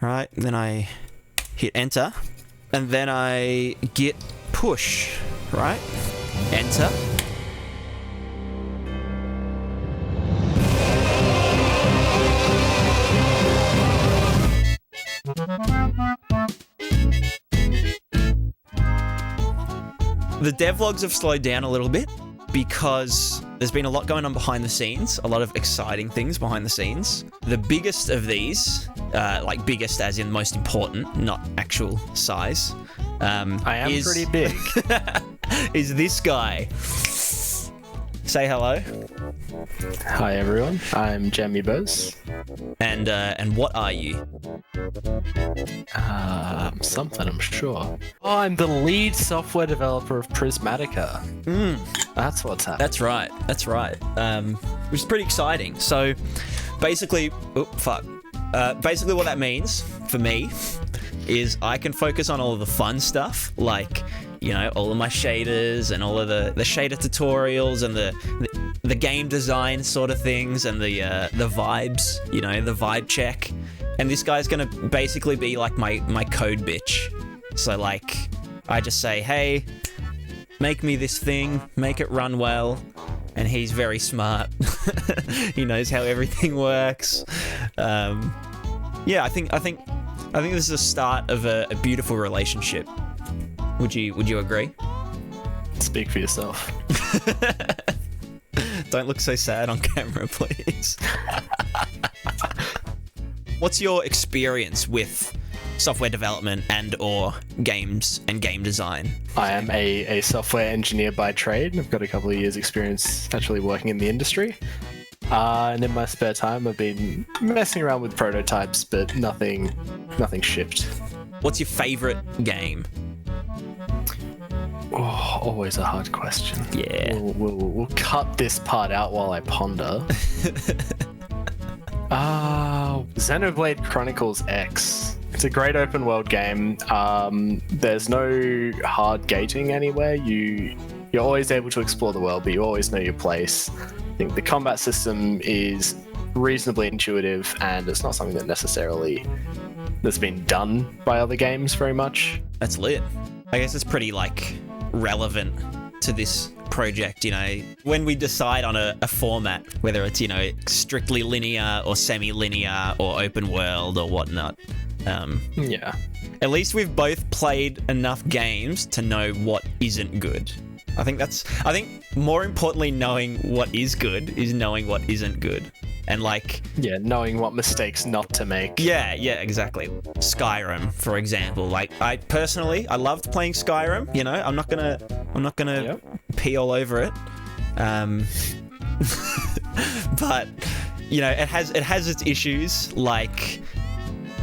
right? Then I hit enter, and then I git push, right? Enter. The devlogs have slowed down a little bit because there's been a lot going on behind the scenes, a lot of exciting things behind the scenes. The biggest of these, like biggest as in most important, not actual size, I am pretty big. is this guy. Say hello. Hi everyone, I'm Janmebows. And what are you? Something I'm sure. Oh, I'm the lead software developer of Prismatica. That's what's happening. That's right. That's right. Which is pretty exciting. So, basically, basically what that means for me is I can focus on all of the fun stuff, like, you know, all of my shaders and all of the shader tutorials and the game design sort of things and the vibes, you know, the vibe check. And this guy's gonna basically be like my code bitch. So like, I just say, hey, make me this thing, make it run well, and he's very smart. He knows how everything works. Yeah, I think this is the start of a beautiful relationship. Would you agree? Speak for yourself. Don't look so sad on camera, please. What's your experience with software development and or games and game design? I am a software engineer by trade. I've got a couple of years experience actually working in the industry. And in my spare time, I've been messing around with prototypes, but nothing shipped. What's your favorite game? Oh, always a hard question. Yeah. We'll cut this part out while I ponder. Xenoblade Chronicles X. It's a great open world game. There's no hard gating anywhere. You're always able to explore the world, but you always know your place. I think the combat system is reasonably intuitive, and it's not something that necessarily that's been done by other games very much. That's lit. I guess it's pretty like relevant to this project, you know, when we decide on a format, whether it's, you know, strictly linear or semi-linear or open world or whatnot. Yeah. At least we've both played enough games to know what isn't good. I think more importantly, knowing what is good is knowing what isn't good. And like... yeah, knowing what mistakes not to make. Yeah, exactly. Skyrim, for example. Like, I loved playing Skyrim, you know? I'm not gonna pee all over it. But, you know, it has its issues, like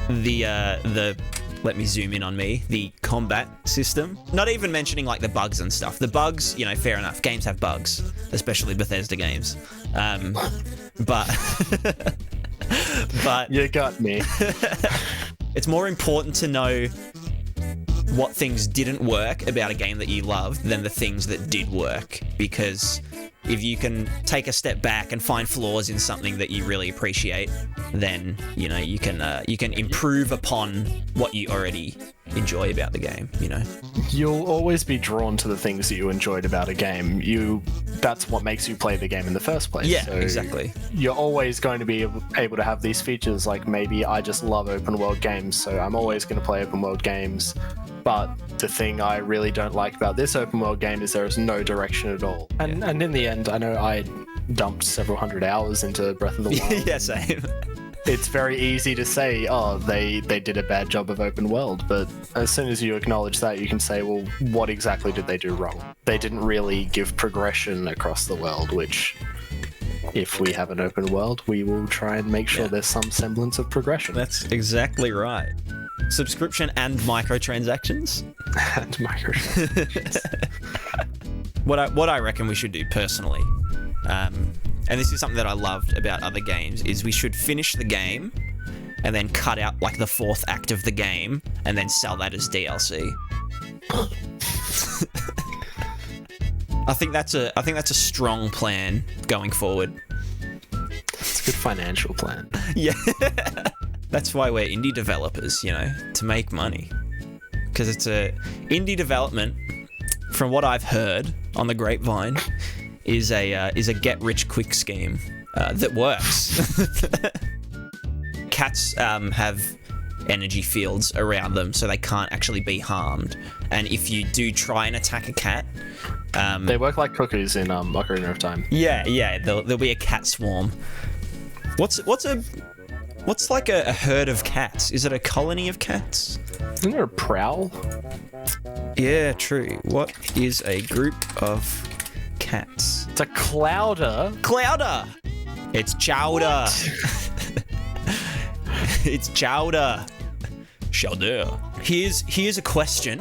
the let me zoom in on me, the combat system. Not even mentioning like the bugs and stuff. The bugs, you know, fair enough. Games have bugs, especially Bethesda games. But You got me. It's more important to know what things didn't work about a game that you loved than the things that did work, because if you can take a step back and find flaws in something that you really appreciate, then, you know, you can improve upon what you already enjoy about the game, you know. You'll always be drawn to the things that you enjoyed about a game. That's what makes you play the game in the first place. Yeah, so exactly. You're always going to be able to have these features, like maybe I just love open world games, so I'm always going to play open world games. But the thing I really don't like about this open world game is there is no direction at all. And in the end, I know I dumped several hundred hours into Breath of the Wild. Yeah, same. It's very easy to say, oh, they did a bad job of open world, but as soon as you acknowledge that, you can say, well, what exactly did they do wrong? They didn't really give progression across the world, which, if we have an open world, we will try and make sure there's some semblance of progression. That's exactly right. Subscription and microtransactions. And microtransactions. What I reckon we should do personally, and this is something that I loved about other games, is we should finish the game and then cut out like the fourth act of the game and then sell that as DLC. I think that's a strong plan going forward. It's a good financial plan. Yeah. That's why we're indie developers, you know, to make money. Because it's a indie development, from what I've heard on the grapevine, is a get-rich-quick scheme that works. Cats have energy fields around them, so they can't actually be harmed. And if you do try and attack a cat, they work like cuckoos in Ocarina of Time. Yeah. There'll be a cat swarm. What's like a herd of cats? Is it a colony of cats? Isn't there a prowl? Yeah, true. What is a group of cats? It's a clouder. Clouder! It's chowder. It's chowder. Chowder. Here's a question.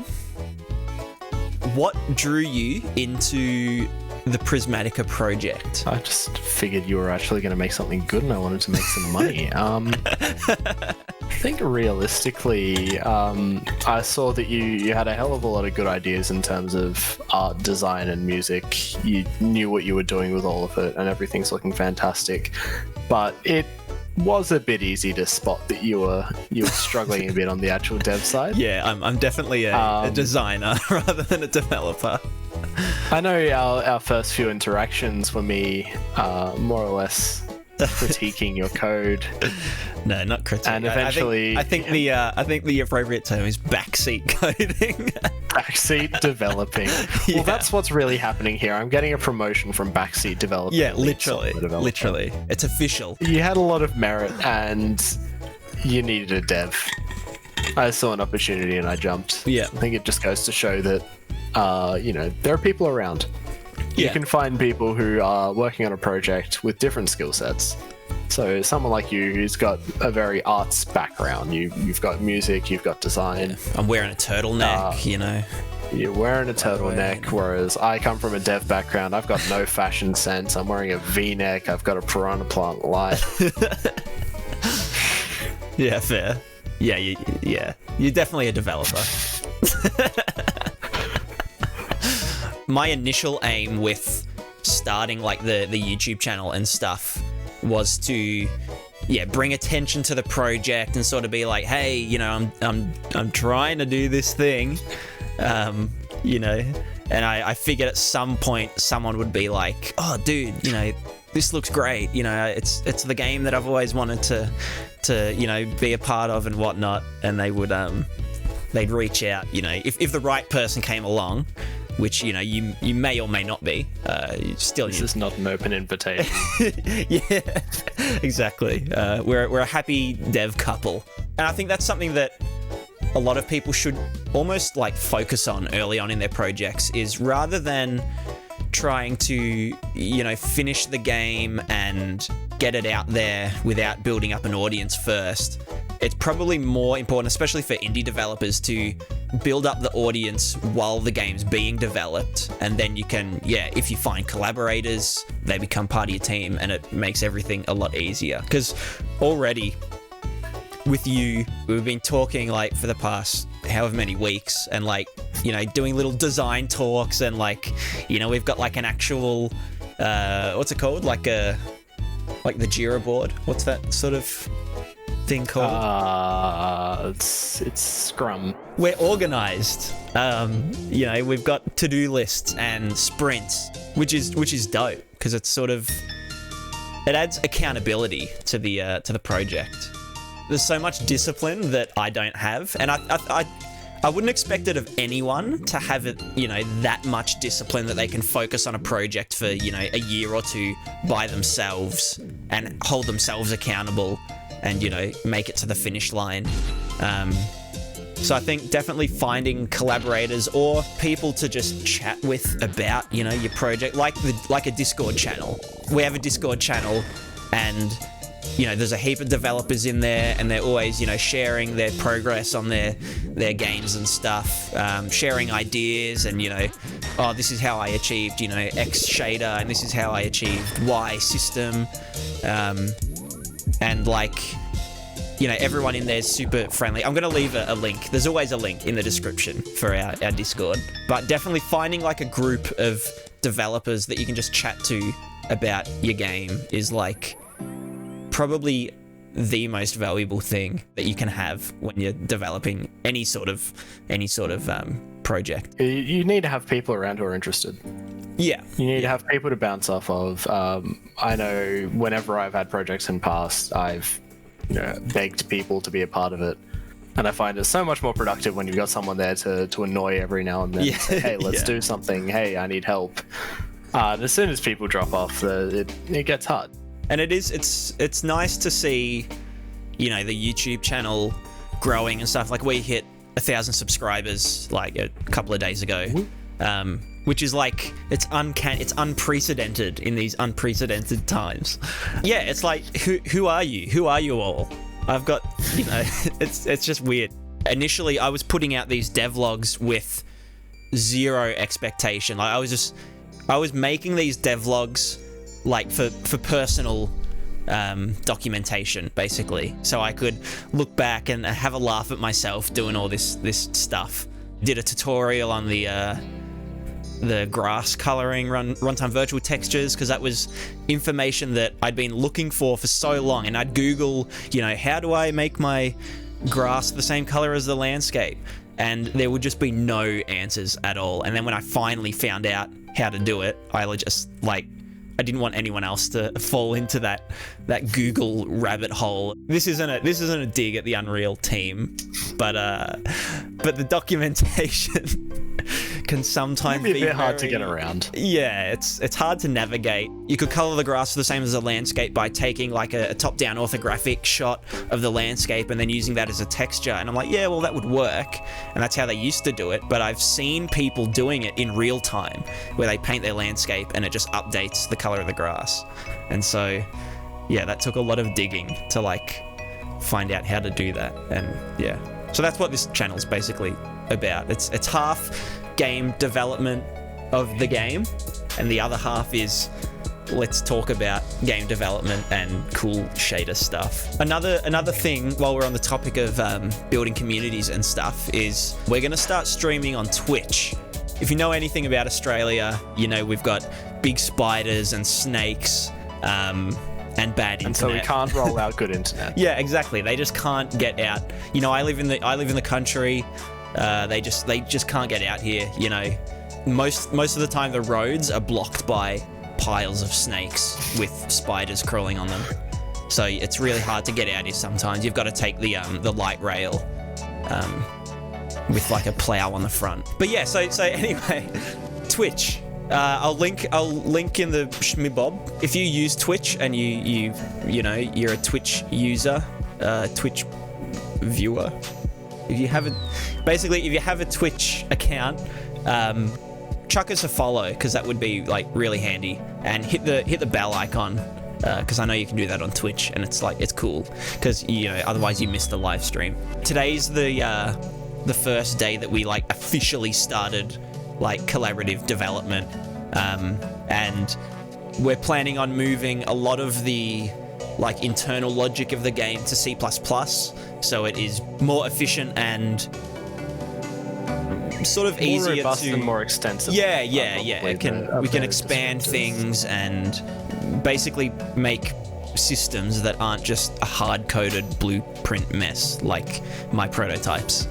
What drew you into the Prismatica project? I just figured you were actually going to make something good and I wanted to make some money. I think realistically, I saw that you had a hell of a lot of good ideas in terms of art, design, and music. You knew what you were doing with all of it, and everything's looking fantastic. But it was a bit easy to spot that you were struggling a bit on the actual dev side. Yeah, I'm definitely a designer rather than a developer. I know our first few interactions were me more or less critiquing your code. No, not critiquing. And eventually, I think the appropriate term is backseat coding. Backseat developing. Yeah. Well, that's what's really happening here. I'm getting a promotion from backseat developing. Yeah, literally, it's official. You had a lot of merit, and you needed a dev. I saw an opportunity and I jumped. Yeah, I think it just goes to show that there are people around. You can find people who are working on a project with different skill sets. So someone like you who's got a very arts background, you've got music, you've got design. Yeah. I'm wearing a turtleneck, You're wearing a turtleneck, whereas I come from a dev background. I've got no fashion sense. I'm wearing a V-neck. I've got a piranha plant light. Yeah, fair. Yeah, you're definitely a developer. My initial aim with starting like the YouTube channel and stuff was to bring attention to the project and sort of be like, hey, I'm trying to do this thing, and I figured at some point someone would be like, oh dude, this looks great, it's the game that I've always wanted to be a part of and whatnot, and they would they'd reach out, if the right person came along, which you may or may not be. This is not an open invitation. Yeah, exactly. We're a happy dev couple, and I think that's something that a lot of people should almost like focus on early on in their projects. Is rather than trying to finish the game and get it out there without building up an audience first, it's probably more important, especially for indie developers, to build up the audience while the game's being developed, and then you can, if you find collaborators, they become part of your team, and it makes everything a lot easier. Because already with you, we've been talking like for the past however many weeks, and like doing little design talks, and we've got like an actual what's it called, like the Jira board, what's that sort of thing called? It's Scrum. We're organized. We've got to-do lists and sprints, which is dope, because it's sort of, it adds accountability to the project. There's so much discipline that I don't have, and I wouldn't expect it of anyone to have it, that much discipline that they can focus on a project for, a year or two by themselves and hold themselves accountable and, make it to the finish line. So I think definitely finding collaborators or people to just chat with about, your project, like a Discord channel. We have a Discord channel, and there's a heap of developers in there, and they're always, sharing their progress on their games and stuff, sharing ideas, and, this is how I achieved, X shader, and this is how I achieved Y system. And everyone in there is super friendly. I'm going to leave a link. There's always a link in the description for our Discord. But definitely finding like a group of developers that you can just chat to about your game is like probably the most valuable thing that you can have when you're developing any sort of project. You need to have people around who are interested. Yeah. You need to have people to bounce off of. I know whenever I've had projects in past, I've begged people to be a part of it. And I find it so much more productive when you've got someone there to annoy every now and then. Yeah. Say, hey, let's do something. Hey, I need help. As soon as people drop off, it gets hard. And it's nice to see, the YouTube channel growing and stuff. Like we hit 1,000 subscribers like a couple of days ago, which is like it's unprecedented in these unprecedented times. Yeah, it's like who are you? Who are you all? I've got it's just weird. Initially, I was putting out these devlogs with zero expectation. Like I was making these devlogs like for personal documentation, basically, so I could look back and have a laugh at myself doing all this stuff. Did a tutorial on the grass coloring runtime virtual textures, because that was information that I'd been looking for so long, and I'd Google, how do I make my grass the same color as the landscape, and there would just be no answers at all. And then when I finally found out how to do it, I didn't want anyone else to fall into that Google rabbit hole. This isn't a dig at the Unreal team, but the documentation can sometimes be a bit hard to get around. Yeah, it's hard to navigate. You could color the grass the same as the landscape by taking like a top-down orthographic shot of the landscape and then using that as a texture. And I'm like, yeah, well, that would work. And that's how they used to do it. But I've seen people doing it in real time where they paint their landscape and it just updates the color of the grass. And so, yeah, that took a lot of digging to like find out how to do that. And yeah, so that's what this channel's basically about. It's half game development of the game, and the other half is let's talk about game development and cool shader stuff. Another thing, while we're on the topic of building communities and stuff, is we're going to start streaming on Twitch. If you know anything about Australia, we've got big spiders and snakes and bad internet. And so we can't roll out good internet. Yeah, exactly. They just can't get out. I live in the country. They just can't get out here. Most of the time the roads are blocked by piles of snakes with spiders crawling on them. So it's really hard to get out here sometimes. You've got to take the light rail with like a plow on the front. But yeah, so anyway, Twitch. I'll link in the Janmebows. If you use Twitch and you're a Twitch user, Twitch viewer. If you have a Twitch account, chuck us a follow, because that would be like really handy, and hit the bell icon, because I know you can do that on Twitch, and it's cool, because otherwise you miss the live stream. Today's the first day that we like officially started like collaborative development, and we're planning on moving a lot of the like internal logic of the game to C++, so it is more efficient and sort of more easier robust to and more extensive. Yeah. We can expand things and basically make systems that aren't just a hard-coded blueprint mess like my prototypes.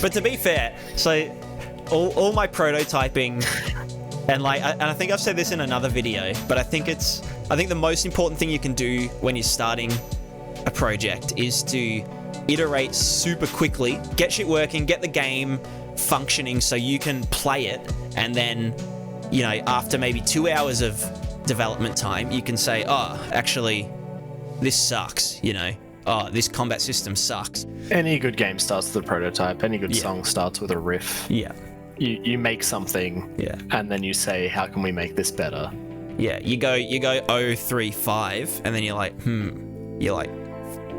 But to be fair, so all my prototyping, and I think I've said this in another video, but I think the most important thing you can do when you're starting a project is to iterate super quickly, get shit working, get the game functioning so you can play it, and then after maybe 2 hours of development time you can say, oh, actually this sucks, this combat system sucks. Any good game starts with a prototype. Any good song starts with a riff. Yeah. You make something, and then you say, how can we make this better? Yeah, you go 035, and then you're like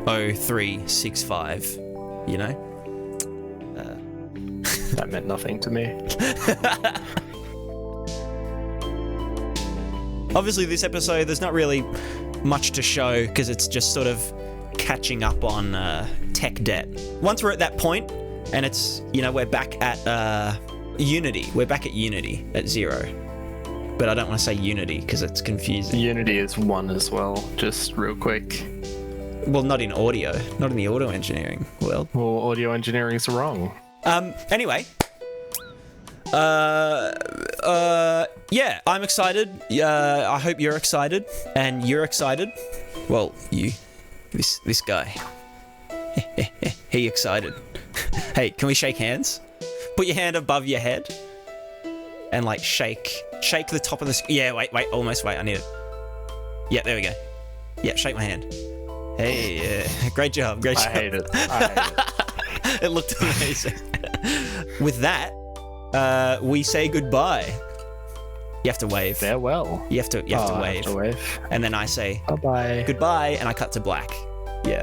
0365, That meant nothing to me. Obviously, this episode, there's not really much to show because it's just sort of catching up on tech debt. Once we're at that point, and it's, we're back at Unity. We're back at Unity at 0. But I don't want to say Unity because it's confusing. Unity is 1 as well, just real quick. Well, not in audio, not in the audio engineering world. Well, audio engineering's wrong. Anyway. Yeah, I'm excited. I hope you're excited, and you're excited. Well, this guy. He excited. Hey, can we shake hands? Put your hand above your head, and like shake the top of the. Yeah, wait, almost. Wait, I need it. Yeah, there we go. Yeah, shake my hand. Hey, yeah, great job. I hate it. It looked amazing. With that, we say goodbye. You have to wave. Farewell. You have to wave. I have to wave. And then I say Bye-bye. goodbye, and I cut to black. Yeah.